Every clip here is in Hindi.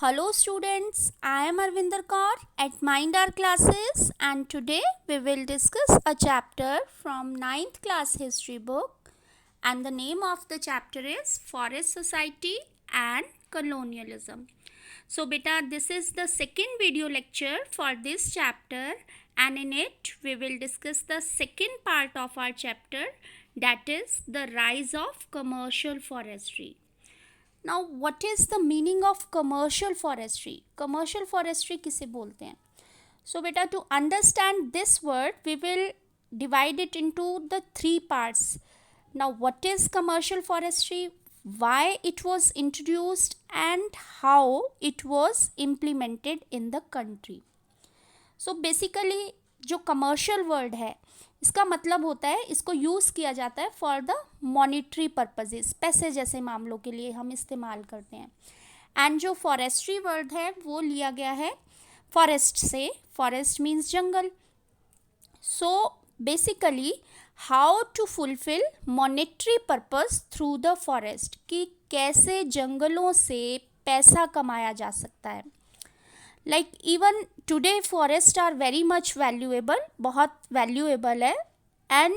Hello students, I am Arvinder Kaur at Mind Our Classes and today we will discuss a chapter from ninth class history book and the name of the chapter is Forest Society and Colonialism. So beta, this is the second video lecture for this chapter and in it we will discuss the second part of our chapter, that is the rise of commercial forestry. Now, what is the meaning of commercial forestry? Commercial forestry किसे बोलते हैं? So, beta, to understand this word, we will divide it into the three parts. Now, what is commercial forestry? Why it was introduced and how it was implemented in the country. So, basically जो कमर्शियल वर्ड है इसका मतलब होता है, इसको यूज़ किया जाता है फॉर द मॉनिटरी पर्पजेज, पैसे जैसे मामलों के लिए हम इस्तेमाल करते हैं. एंड जो फॉरेस्ट्री वर्ड है वो लिया गया है फॉरेस्ट से. फॉरेस्ट मीन्स जंगल. So basically how to fulfil monetary purpose through the forest, कि कैसे जंगलों से पैसा कमाया जा सकता है. Like even today forest are very much valuable, बहुत वैल्यूएबल है. And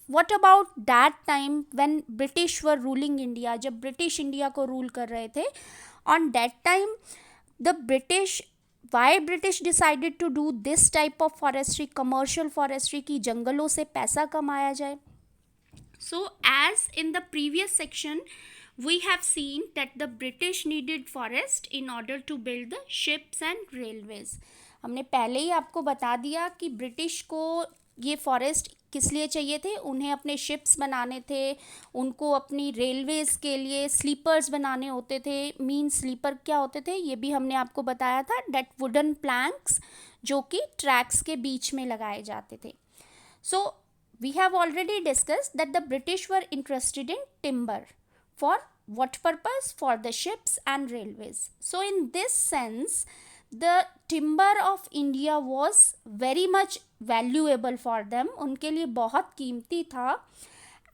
what about that time when British were ruling India, जब ब्रिटिश इंडिया को रूल कर रहे थे, on that time the British, why British decided to do this type of forestry, commercial forestry, की जंगलों से पैसा कमाया जाए. So as in the previous section we have seen that the British needed forest in order to build the ships and railways. हमने पहले ही आपको बता दिया कि ब्रिटिश को ये फॉरेस्ट किस लिए चाहिए थे. उन्हें अपने शिप्स बनाने थे, उनको अपनी रेलवेज़ के लिए स्लीपर्स बनाने होते थे. मीन स्लीपर क्या होते थे ये भी हमने आपको बताया था, डेट वुडन प्लैंक्स जो कि ट्रैक्स के बीच में लगाए जाते थे. So we have already discussed that the British were interested in timber. For what purpose? For the ships and railways. So in this sense, the timber of India was very much valuable for them. उनके लिए बहुत कीमती था.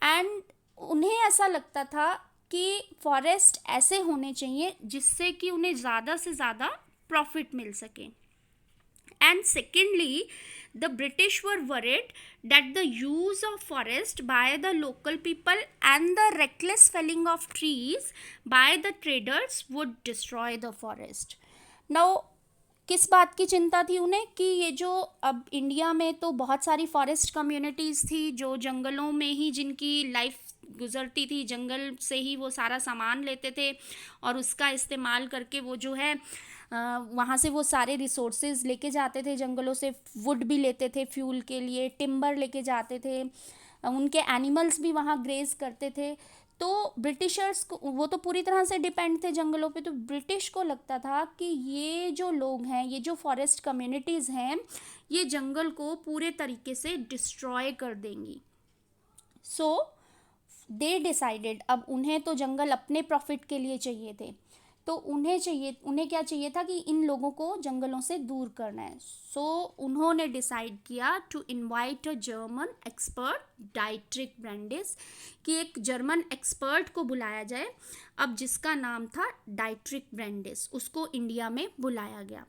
And उन्हें ऐसा लगता था कि फॉरेस्ट ऐसे होने चाहिए जिससे कि उन्हें ज़्यादा से ज़्यादा प्रॉफिट मिल सके. And secondly, the British were worried that the use of forest by the local people and the reckless felling of trees by the traders would destroy the forest. Now, किस बात की चिंता थी उन्हें कि ये जो अब इंडिया में तो बहुत सारी फॉरेस्ट कम्युनिटीज़ थी जो जंगलों में ही जिनकी लाइफ गुजरती थी, जंगल से ही वो सारा सामान लेते थे और उसका इस्तेमाल करके वो जो है वहाँ से वो सारे रिसोर्सेज लेके जाते थे. जंगलों से वुड भी लेते थे फ्यूल के लिए, टिम्बर लेके जाते थे, उनके एनिमल्स भी वहाँ ग्रेज करते थे. तो ब्रिटिशर्स को, वो तो पूरी तरह से डिपेंड थे जंगलों पे, तो ब्रिटिश को लगता था कि ये जो लोग हैं, ये जो फॉरेस्ट कम्युनिटीज़ हैं, ये जंगल को पूरे तरीके से डिस्ट्रॉय कर देंगी. सो दे डिसाइडेड, अब उन्हें तो जंगल अपने प्रॉफिट के लिए चाहिए थे, तो उन्हें क्या चाहिए था कि इन लोगों को जंगलों से दूर करना है. सो उन्होंने डिसाइड किया to invite a German expert Dietrich Brandis, कि एक जर्मन एक्सपर्ट को बुलाया जाए, अब जिसका नाम था डाइट्रिक ब्रैंडिस. उसको इंडिया में बुलाया गया.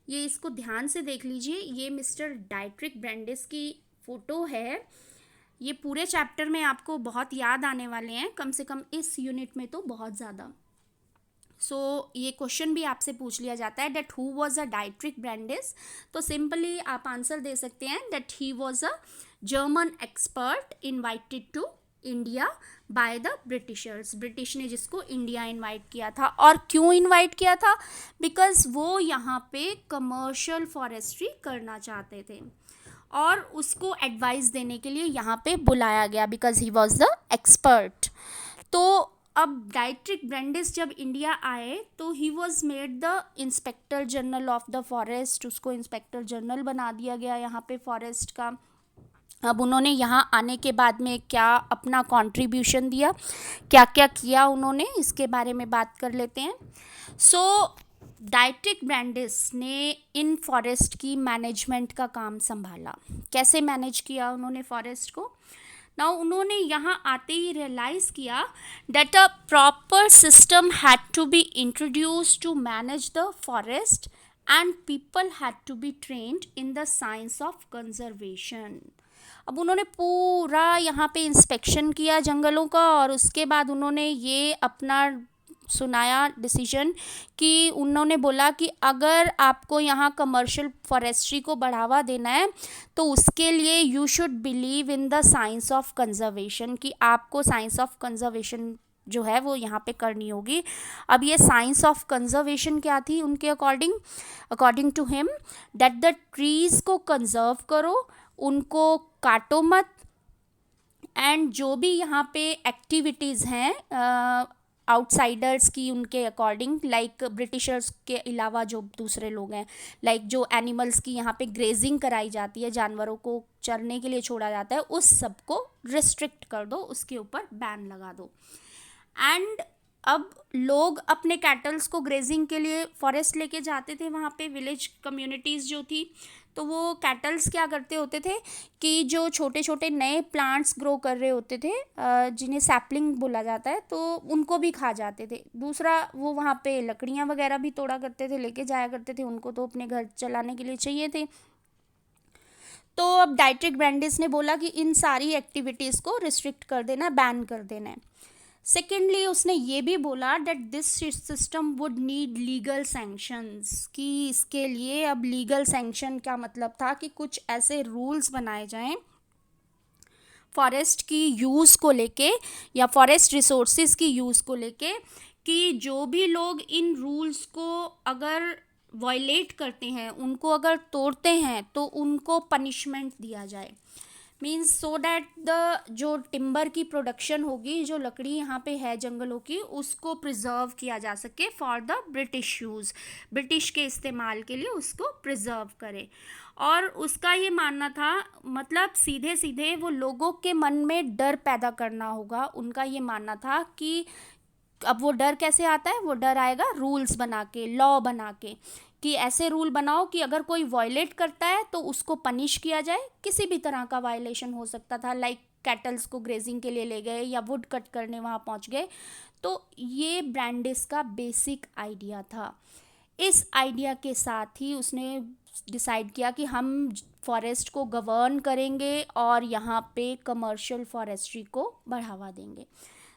ये इसको ध्यान से देख लीजिए, ये मिस्टर डाइट्रिक ब्रैंडिस की फ़ोटो है. ये पूरे चैप्टर में आपको बहुत याद आने वाले हैं, कम से कम इस यूनिट में तो बहुत ज़्यादा. सो ये क्वेश्चन भी आपसे पूछ लिया जाता है that who was a Dietrich Brandis, तो सिंपली आप आंसर दे सकते हैं that he was a German expert invited to India by the Britishers. British ने जिसको इंडिया इनवाइट किया था. और क्यों इनवाइट किया था? बिकॉज वो यहाँ पे कमर्शियल फॉरेस्ट्री करना चाहते थे और उसको एडवाइस देने के लिए यहाँ पे बुलाया गया, because he was the expert. तो अब डाइट्रिक ब्रैंडिस जब इंडिया आए तो he was made the inspector general of the forest. उसको इंस्पेक्टर जनरल बना दिया गया यहाँ पे फॉरेस्ट का. अब उन्होंने यहाँ आने के बाद में क्या अपना कंट्रीब्यूशन दिया, क्या क्या किया उन्होंने, इसके बारे में बात कर लेते हैं. सो डाइट्रिक ब्रैंडिस ने इन फॉरेस्ट की मैनेजमेंट का काम संभाला. कैसे मैनेज किया उन्होंने फॉरेस्ट को? नाउ उन्होंने यहाँ आते ही रियलाइज़ किया that a proper system had to be introduce to manage the forest and people had to be trained in the science of conservation. अब उन्होंने पूरा यहाँ पे इंस्पेक्शन किया जंगलों का, और उसके बाद उन्होंने ये अपना सुनाया डिसीजन कि उन्होंने बोला कि अगर आपको यहाँ कमर्शियल फॉरेस्ट्री को बढ़ावा देना है तो उसके लिए you should believe in the science of conservation, कि आपको साइंस ऑफ कंजर्वेशन जो है वो यहाँ पे करनी होगी। अब ये साइंस ऑफ कंजर्वेशन क्या थी उनके according to him, that the trees को कंजर्व करो, उनको काटो मत, एंड जो भी यहाँ पे एक्टिविटीज़ हैं आउटसाइडर्स की उनके अकॉर्डिंग, लाइक ब्रिटिशर्स के अलावा जो दूसरे लोग हैं, लाइक जो एनिमल्स की यहाँ पे ग्रेजिंग कराई जाती है, जानवरों को चरने के लिए छोड़ा जाता है, उस सब को रिस्ट्रिक्ट कर दो, उसके ऊपर बैन लगा दो। एंड अब लोग अपने कैटल्स को ग्रेजिंग के लिए फॉरेस्ट लेके जाते थे, वहाँ पे विलेज कम्युनिटीज़ जो थी, तो वो कैटल्स क्या करते होते थे कि जो छोटे छोटे नए प्लांट्स ग्रो कर रहे होते थे जिन्हें सैपलिंग बोला जाता है, तो उनको भी खा जाते थे। दूसरा, वो वहाँ पे लकड़ियाँ वगैरह भी तोड़ा करते थे, लेके जाया करते थे, उनको तो अपने घर चलाने के लिए चाहिए थे। तो अब डाइट्रिक ब्रैंडिस ने बोला कि इन सारी एक्टिविटीज़ को रिस्ट्रिक्ट कर देना, बैन कर देना है। सेकेंडली उसने ये भी बोला that this system would need legal sanctions, कि इसके लिए अब लीगल सैंक्शन क्या मतलब था कि कुछ ऐसे रूल्स बनाए जाएं फॉरेस्ट की यूज़ को लेके या फॉरेस्ट रिसोर्सेज की यूज़ को लेके, कि जो भी लोग इन रूल्स को अगर वायलेट करते हैं, उनको अगर तोड़ते हैं, तो उनको पनिशमेंट दिया जाए। मीन्स सो डैट द जो टिम्बर की प्रोडक्शन होगी, जो लकड़ी यहाँ पे है जंगलों की, उसको प्रिजर्व किया जा सके for the British use, British के इस्तेमाल के लिए उसको प्रिजर्व करे। और उसका ये मानना था, मतलब सीधे सीधे वो लोगों के मन में डर पैदा करना होगा। उनका ये मानना था कि अब वो डर कैसे आता है, वो डर आएगा रूल्स बना के, लॉ बना के, कि ऐसे रूल बनाओ कि अगर कोई वायलेट करता है तो उसको पनिश किया जाए। किसी भी तरह का वायलेशन हो सकता था, लाइक कैटल्स को ग्रेजिंग के लिए ले गए या वुड कट करने वहाँ पहुँच गए। तो ये ब्रैंडिस का बेसिक आइडिया था। इस आइडिया के साथ ही उसने डिसाइड किया कि हम फॉरेस्ट को गवर्न करेंगे और यहाँ पे कमर्शियल फॉरेस्ट्री को बढ़ावा देंगे।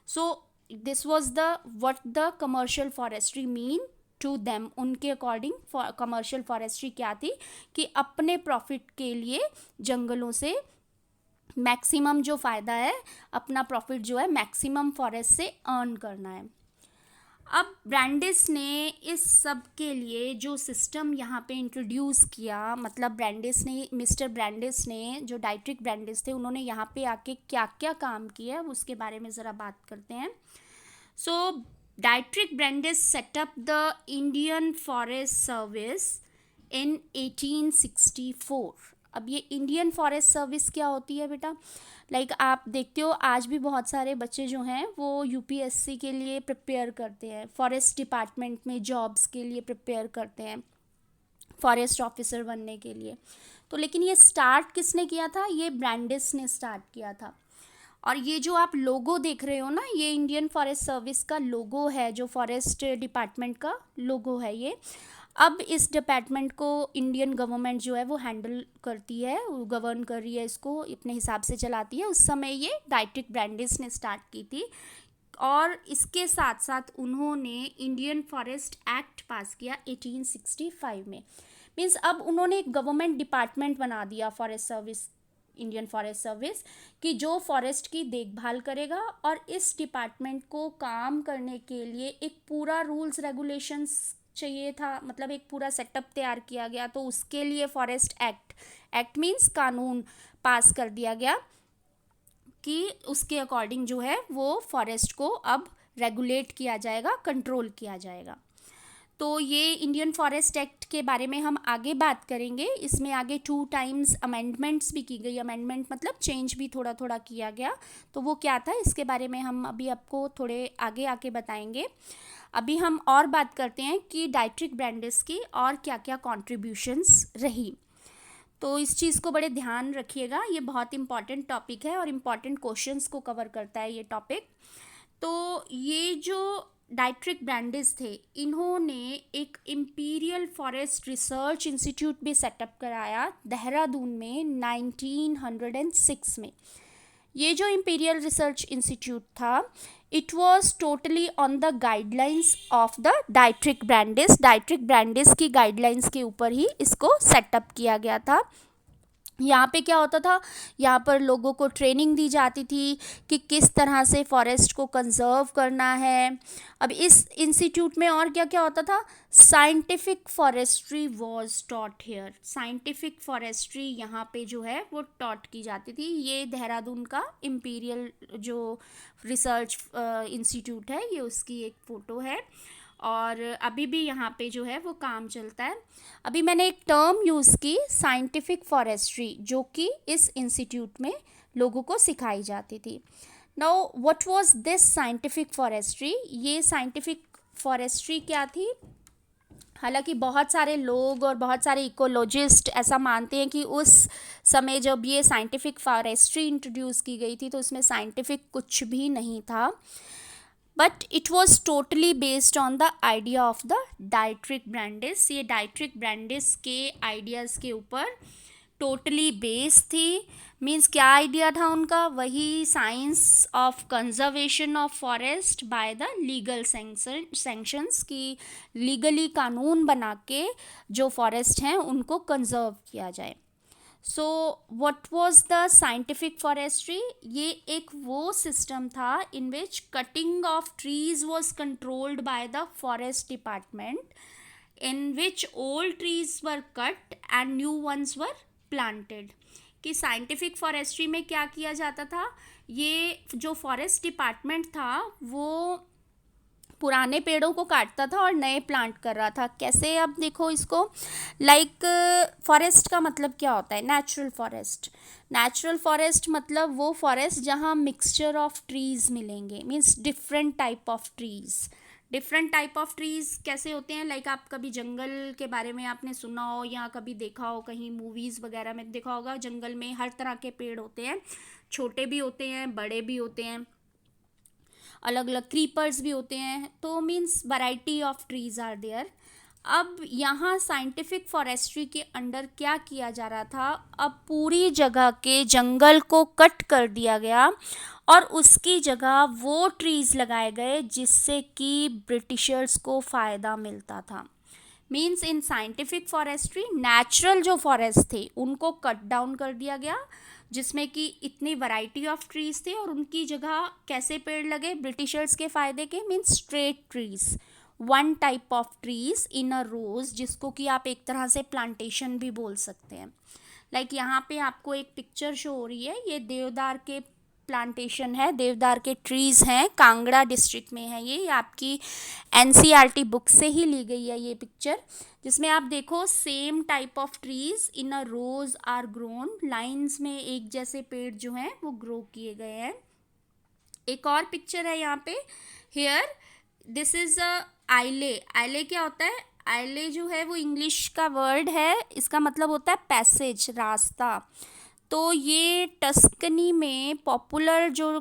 So this was the what the commercial forestry mean to them. उनके अकॉर्डिंग कमर्शियल फॉरेस्ट्री क्या थी कि अपने प्रॉफिट के लिए जंगलों से मैक्सिमम जो फ़ायदा है, अपना प्रॉफिट जो है मैक्सिमम फॉरेस्ट से अर्न करना है। अब ब्रैंडिस ने इस सब के लिए जो सिस्टम यहाँ पे इंट्रोड्यूस किया, मतलब मिस्टर ब्रैंडिस ने, जो डाइट्रिक ब्रैंडिस थे, उन्होंने यहाँ पे आके क्या क्या काम किया उसके बारे में ज़रा बात करते हैं। सो Dietrich Brandis set up the Indian Forest Service in 1864। अब ये इंडियन फॉरेस्ट सर्विस क्या होती है बेटा, लाइक आप देखते हो आज भी बहुत सारे बच्चे जो हैं वो यूपीएससी के लिए प्रिपेयर करते हैं, फॉरेस्ट डिपार्टमेंट में जॉब्स के लिए प्रिपेयर करते हैं, फॉरेस्ट ऑफिसर बनने के लिए। तो लेकिन ये स्टार्ट किसने किया था, ये ब्रैंडिस ने स्टार्ट किया था। और ये जो आप लोगो देख रहे हो ना, ये इंडियन फॉरेस्ट सर्विस का लोगो है, जो फॉरेस्ट डिपार्टमेंट का लोगो है ये। अब इस डिपार्टमेंट को इंडियन गवर्नमेंट जो है वो हैंडल करती है, गवर्न कर रही है, इसको अपने हिसाब से चलाती है। उस समय ये डाइट्रिक ब्रैंडिस ने स्टार्ट की थी, और इसके साथ साथ उन्होंने इंडियन फॉरेस्ट एक्ट पास किया 1865 में। मीन्स अब उन्होंने एक गवर्नमेंट डिपार्टमेंट बना दिया forest service, Indian forest service, कि जो फॉरेस्ट की देखभाल करेगा। और इस डिपार्टमेंट को काम करने के लिए एक पूरा रूल्स रेगुलेशंस चाहिए था, मतलब एक पूरा सेटअप तैयार किया गया। तो उसके लिए फॉरेस्ट एक्ट मीन्स कानून पास कर दिया गया कि उसके अकॉर्डिंग जो है वो फॉरेस्ट को अब रेगुलेट किया जाएगा, कंट्रोल किया जाएगा। तो ये इंडियन फॉरेस्ट एक्ट के बारे में हम आगे बात करेंगे। इसमें आगे 2 टाइम्स अमेंडमेंट्स भी की गई। अमेंडमेंट मतलब चेंज भी थोड़ा थोड़ा किया गया। तो वो क्या था, इसके बारे में हम अभी आपको थोड़े आगे आके बताएंगे। अभी हम और बात करते हैं कि डाइट्रिक ब्रैंडिस की और क्या क्या कॉन्ट्रीब्यूशंस रही। तो इस चीज़ को बड़े ध्यान रखिएगा, ये बहुत इंपॉर्टेंट टॉपिक है और इम्पॉर्टेंट क्वेश्चंस को कवर करता है ये टॉपिक। तो ये जो डाइट्रिक ब्रांडिस थे, इन्होंने एक इम्पीरियल फॉरेस्ट रिसर्च इंस्टीट्यूट भी सेटअप कराया देहरादून में 1906 में। ये जो इम्पीरियल रिसर्च इंस्टीट्यूट था, it was totally on the guidelines of the Dietrich Brandis की गाइडलाइंस के ऊपर ही इसको सेटअप किया गया था। यहाँ पे क्या होता था, यहाँ पर लोगों को ट्रेनिंग दी जाती थी कि किस तरह से फॉरेस्ट को कंजर्व करना है। अब इस इंस्टीट्यूट में और क्या क्या होता था, scientific forestry was taught here. Scientific forestry यहाँ पे जो है वो टॉट की जाती थी। ये देहरादून का इम्पीरियल जो रिसर्च इंस्टीट्यूट है, ये उसकी एक फ़ोटो है और अभी भी यहाँ पे जो है वो काम चलता है। अभी मैंने एक टर्म यूज़ की, साइंटिफिक फॉरेस्ट्री, जो कि इस इंस्टीट्यूट में लोगों को सिखाई जाती थी। Now what was this scientific forestry? ये साइंटिफिक फॉरेस्ट्री क्या थी? हालांकि बहुत सारे लोग और बहुत सारे इकोलॉजिस्ट ऐसा मानते हैं कि उस समय जब ये साइंटिफिक फॉरेस्ट्री इंट्रोड्यूस की गई थी तो उसमें साइंटिफिक कुछ भी नहीं था, but it was totally based on the idea of the Dietrich Brandis. ये डाइट्रिक ब्रांडिस के आइडियाज़ के ऊपर टोटली बेस्ड थी। मीन्स क्या आइडिया था उनका? वही science of conservation of forest by the legal sanctions, की लीगली कानून बना के जो फॉरेस्ट हैं उनको कंजर्व किया जाए। So what was the scientific forestry? ये एक वो सिस्टम था in which cutting of trees was controlled by the forest department, in which old trees were cut and new ones were planted. कि साइंटिफिक फॉरेस्ट्री में क्या किया जाता था, ये जो फॉरेस्ट डिपार्टमेंट था वो पुराने पेड़ों को काटता था और नए प्लांट कर रहा था। कैसे? अब देखो इसको, लाइक फॉरेस्ट का मतलब क्या होता है? Natural forest. नेचुरल फॉरेस्ट मतलब वो फॉरेस्ट जहाँ मिक्सचर ऑफ ट्रीज़ मिलेंगे, means different type of trees. Different type of trees कैसे होते हैं? लाइक आप कभी जंगल के बारे में आपने सुना हो या कभी देखा हो, कहीं मूवीज़ वगैरह में देखा होगा, जंगल में हर तरह के पेड़ होते हैं, छोटे भी होते हैं, बड़े भी होते हैं, अलग अलग क्रीपर्स भी होते हैं। तो means variety of trees are there. अब यहाँ साइंटिफिक फॉरेस्ट्री के अंडर क्या किया जा रहा था, अब पूरी जगह के जंगल को कट कर दिया गया और उसकी जगह वो ट्रीज़ लगाए गए जिससे कि ब्रिटिशर्स को फ़ायदा मिलता था। Means in scientific forestry natural जो फॉरेस्ट थे उनको कट डाउन कर दिया गया, जिसमें कि इतनी वैरायटी ऑफ ट्रीज़ थे, और उनकी जगह कैसे पेड़ लगे ब्रिटिशर्स के फ़ायदे के? Means straight trees, one type of trees in a rows, जिसको कि आप एक तरह से प्लांटेशन भी बोल सकते हैं। लाइक यहाँ पे आपको एक पिक्चर शो हो रही है, ये देवदार के प्लांटेशन है, देवदार के ट्रीज़ हैं, कांगड़ा डिस्ट्रिक्ट में है ये आपकी एनसीईआरटी बुक से ही ली गई है ये पिक्चर, जिसमें आप देखो same type of trees in a rows are grown, lines में एक जैसे पेड़ जो हैं वो ग्रो किए गए हैं। एक और पिक्चर है यहाँ पे, हेयर दिस इज़ अ आइले। आइले क्या होता है? आइले जो है वो इंग्लिश का वर्ड है, इसका मतलब होता है पैसेज, रास्ता। तो ये टस्कनी में पॉपुलर जो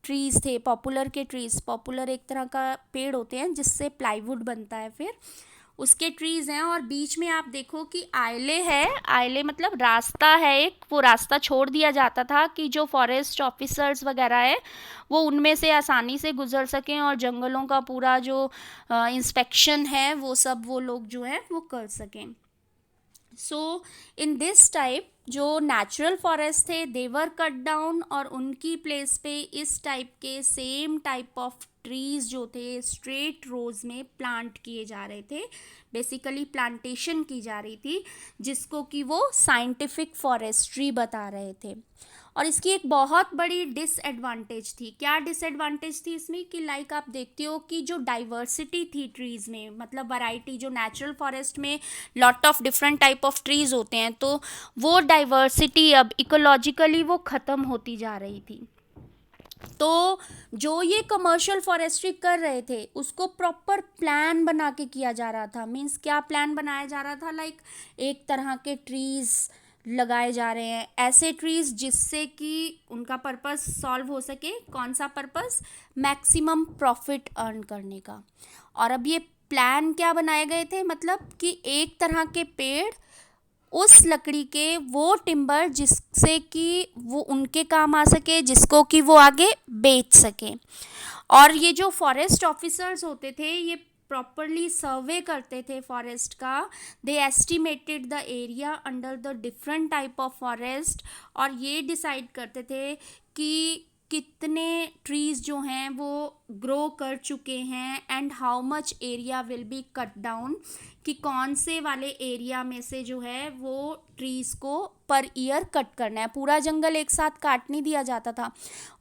ट्रीज़ थे, पॉपुलर के ट्रीज़, पॉपुलर एक तरह का पेड़ होते हैं जिससे प्लाईवुड बनता है, फिर उसके ट्रीज़ हैं, और बीच में आप देखो कि आइले है। आइले मतलब रास्ता है एक, वो रास्ता छोड़ दिया जाता था कि जो फॉरेस्ट ऑफिसर्स वगैरह है वो उनमें से आसानी से गुजर सकें और जंगलों का पूरा जो इंस्पेक्शन है वो सब वो लोग जो है वो कर सकें। सो इन दिस टाइप जो नेचुरल फॉरेस्ट थे दे वर कट डाउन, और उनकी प्लेस पे इस टाइप के सेम टाइप ऑफ ट्रीज़ जो थे स्ट्रेट रोज में प्लांट किए जा रहे थे, बेसिकली प्लांटेशन की जा रही थी, जिसको कि वो साइंटिफिक फॉरेस्ट्री बता रहे थे। और इसकी एक बहुत बड़ी डिसएडवांटेज थी। क्या डिसएडवांटेज थी इसमें? कि लाइक आप देखते हो कि जो डाइवर्सिटी थी ट्रीज़ में, मतलब वैरायटी, जो नेचुरल फॉरेस्ट में lot of different type of trees होते हैं, तो वो डाइवर्सिटी अब इकोलॉजिकली वो ख़त्म होती जा रही थी। तो जो ये कमर्शियल फॉरेस्ट्री कर रहे थे उसको प्रॉपर प्लान बना के किया जा रहा था। मीन्स क्या प्लान बनाया जा रहा था? लाइक एक तरह के ट्रीज़ लगाए जा रहे हैं, ऐसे ट्रीज जिससे कि उनका पर्पस सॉल्व हो सके। कौन सा पर्पस? मैक्सिमम प्रॉफिट अर्न करने का। और अब ये प्लान क्या बनाए गए थे, मतलब कि एक तरह के पेड़, उस लकड़ी के वो टिम्बर जिससे कि वो उनके काम आ सके, जिसको कि वो आगे बेच सके। और ये जो फॉरेस्ट ऑफिसर्स होते थे ये प्रॉपरली सर्वे करते थे फॉरेस्ट का। They estimated the area under the different type of forest, और ये डिसाइड करते थे कि कितने ट्रीज जो हैं वो ग्रो कर चुके हैं and how much area will be cut down, कि कौन से वाले एरिया में से जो है वो ट्रीज को पर ईयर कट करना है। पूरा जंगल एक साथ काट नहीं दिया जाता था,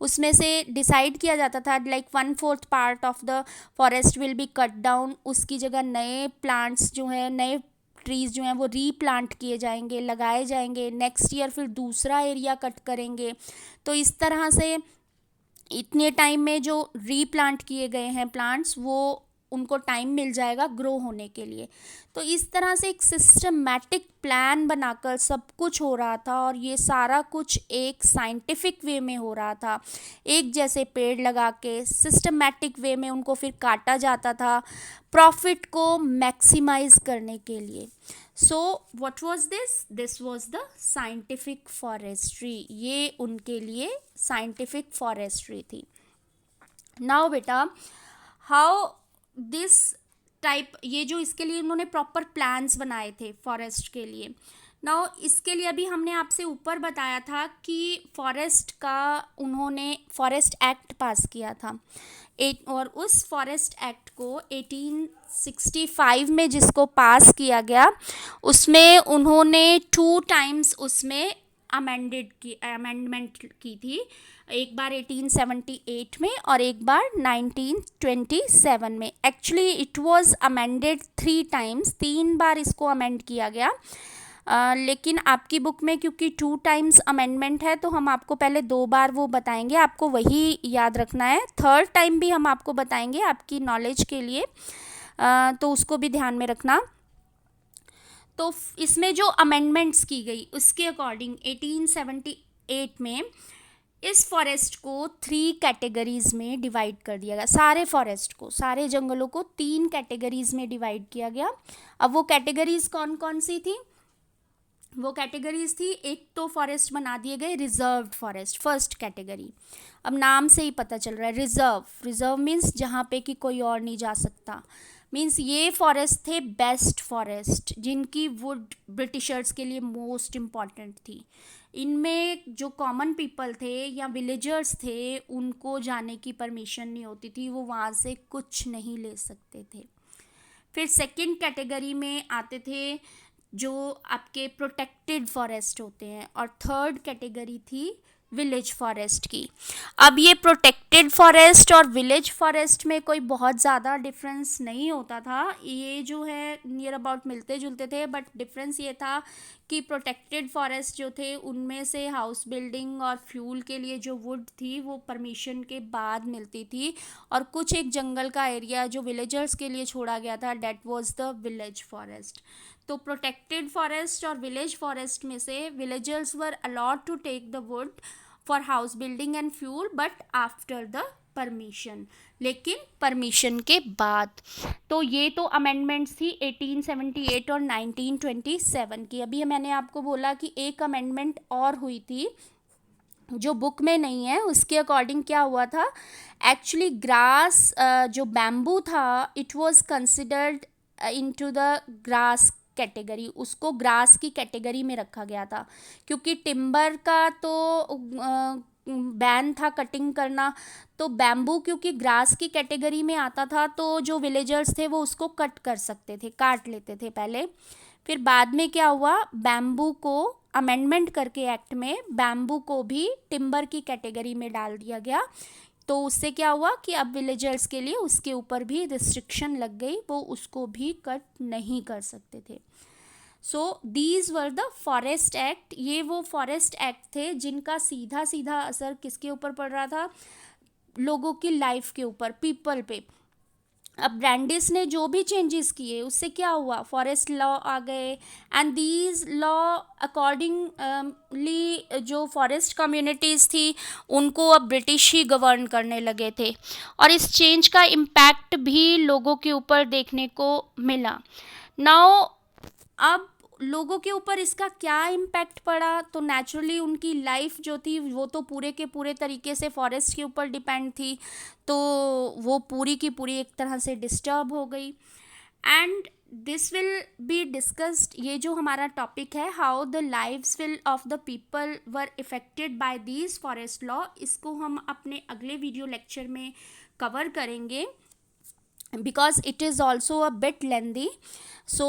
उसमें से डिसाइड किया जाता था like 1/4 part of the forest will be cut down, उसकी जगह नए प्लांट्स जो है, नए ट्रीज़ जो हैं वो रीप्लांट किए जाएंगे, लगाए जाएंगे। नेक्स्ट ईयर फिर दूसरा एरिया कट करेंगे। तो इस तरह से इतने टाइम में जो रीप्लांट किए गए हैं प्लांट्स, वो उनको टाइम मिल जाएगा ग्रो होने के लिए। तो इस तरह से एक सिस्टमैटिक प्लान बनाकर सब कुछ हो रहा था, और ये सारा कुछ एक साइंटिफिक वे में हो रहा था। एक जैसे पेड़ लगा के सिस्टमैटिक वे में उनको फिर काटा जाता था प्रॉफिट को मैक्सिमाइज करने के लिए। सो what was this? This was the scientific forestry. ये उनके लिए साइंटिफिक फॉरेस्ट्री थी। नाउ बेटा, हाउ दिस टाइप, ये जो इसके लिए उन्होंने प्रॉपर प्लान्स बनाए थे फॉरेस्ट के लिए। नाउ इसके लिए अभी हमने आपसे ऊपर बताया था कि फॉरेस्ट का उन्होंने फॉरेस्ट एक्ट पास किया था। और उस फॉरेस्ट एक्ट को 1865 में जिसको पास किया गया, उसमें उन्होंने 2 टाइम्स उसमें अमेंडमेंट की थी। एक बार 1878 में और एक बार 1927 में। Actually it was amended 3 times, 3 बार इसको अमेंड किया गया। लेकिन आपकी बुक में क्योंकि 2 टाइम्स अमेंडमेंट है तो हम आपको पहले 2 बार वो बताएंगे, आपको वही याद रखना है। थर्ड टाइम भी हम आपको बताएंगे आपकी नॉलेज के लिए, तो उसको भी ध्यान में रखना। तो इसमें जो अमेंडमेंट्स की गई उसके अकॉर्डिंग 1878 में इस फॉरेस्ट को 3 कैटेगरीज में डिवाइड कर दिया गया। सारे फॉरेस्ट को, सारे जंगलों को 3 कैटेगरीज में डिवाइड किया गया। अब वो कैटेगरीज कौन कौन सी थी? वो कैटेगरीज थी, एक तो फॉरेस्ट बना दिए गए रिजर्व्ड फॉरेस्ट, फर्स्ट कैटेगरी। अब नाम से ही पता चल रहा है रिजर्व। रिजर्व मीन्स जहाँ पे कि कोई और नहीं जा सकता। मीन्स ये फॉरेस्ट थे बेस्ट फॉरेस्ट, जिनकी वुड ब्रिटिशर्स के लिए मोस्ट इम्पॉर्टेंट थी। इनमें जो कॉमन पीपल थे या विलेजर्स थे उनको जाने की परमिशन नहीं होती थी, वो वहाँ से कुछ नहीं ले सकते थे। फिर सेकंड कैटेगरी में आते थे जो आपके प्रोटेक्टेड फॉरेस्ट होते हैं, और थर्ड कैटेगरी थी विलेज फॉरेस्ट की। अब ये प्रोटेक्टेड फॉरेस्ट और विलेज फॉरेस्ट में कोई बहुत ज़्यादा डिफरेंस नहीं होता था, ये जो है नियर अबाउट मिलते जुलते थे। बट डिफरेंस ये था कि प्रोटेक्टेड फॉरेस्ट जो थे उनमें से हाउस बिल्डिंग और फ्यूल के लिए जो वुड थी वो परमिशन के बाद मिलती थी, और कुछ एक जंगल का एरिया जो विलेजर्स के लिए छोड़ा गया था, that was the village forest. तो प्रोटेक्टेड फॉरेस्ट और विलेज फॉरेस्ट में से villagers were allowed to take the wood for house building and fuel, but after the permission, लेकिन परमिशन के बाद। तो ये तो अमेंडमेंट्स थी 1878 और 1927 की। अभी मैंने आपको बोला कि एक अमेंडमेंट और हुई थी जो बुक में नहीं है। उसके अकॉर्डिंग क्या हुआ था, एक्चुअली ग्रास जो बैम्बू था it was considered into the grass category, उसको ग्रास की कैटेगरी में रखा गया था, क्योंकि टिम्बर का तो बैन था कटिंग करना। तो बैम्बू क्योंकि ग्रास की कैटेगरी में आता था तो जो विलेजर्स थे वो उसको कट कर सकते थे, काट लेते थे पहले। फिर बाद में क्या हुआ, बैम्बू को अमेंडमेंट करके एक्ट में बैम्बू को भी टिम्बर की कैटेगरी में डाल दिया गया। तो उससे क्या हुआ कि अब विलेजर्स के लिए उसके ऊपर भी रिस्ट्रिक्शन लग गई, वो उसको भी कट नहीं कर सकते थे। So these were the forest act. ये वो फॉरेस्ट एक्ट थे जिनका सीधा सीधा असर किसके ऊपर पड़ रहा था, लोगों की लाइफ के ऊपर, पीपल पे। अब ब्रांडिस ने जो भी चेंजेस किए उससे क्या हुआ, फॉरेस्ट लॉ आ गए, एंड दीज लॉ अकॉर्डिंगली जो फॉरेस्ट कम्युनिटीज़ थी उनको अब ब्रिटिश ही गवर्न करने लगे थे, और इस चेंज का इम्पैक्ट भी लोगों के ऊपर देखने को मिला। नाउ अब लोगों के ऊपर इसका क्या इम्पैक्ट पड़ा, तो नेचुरली उनकी लाइफ जो थी वो तो पूरे के पूरे तरीके से फॉरेस्ट के ऊपर डिपेंड थी, तो वो पूरी की पूरी एक तरह से डिस्टर्ब हो गई। And this will be discussed, ये जो हमारा टॉपिक है, how the lives will of the people were affected by these forest law, इसको हम अपने अगले वीडियो लेक्चर में कवर करेंगे, because it is also a bit lengthy. So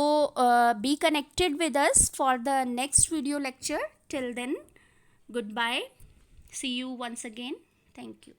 be connected with us for the next video lecture. Till then, goodbye, see you once again, thank you.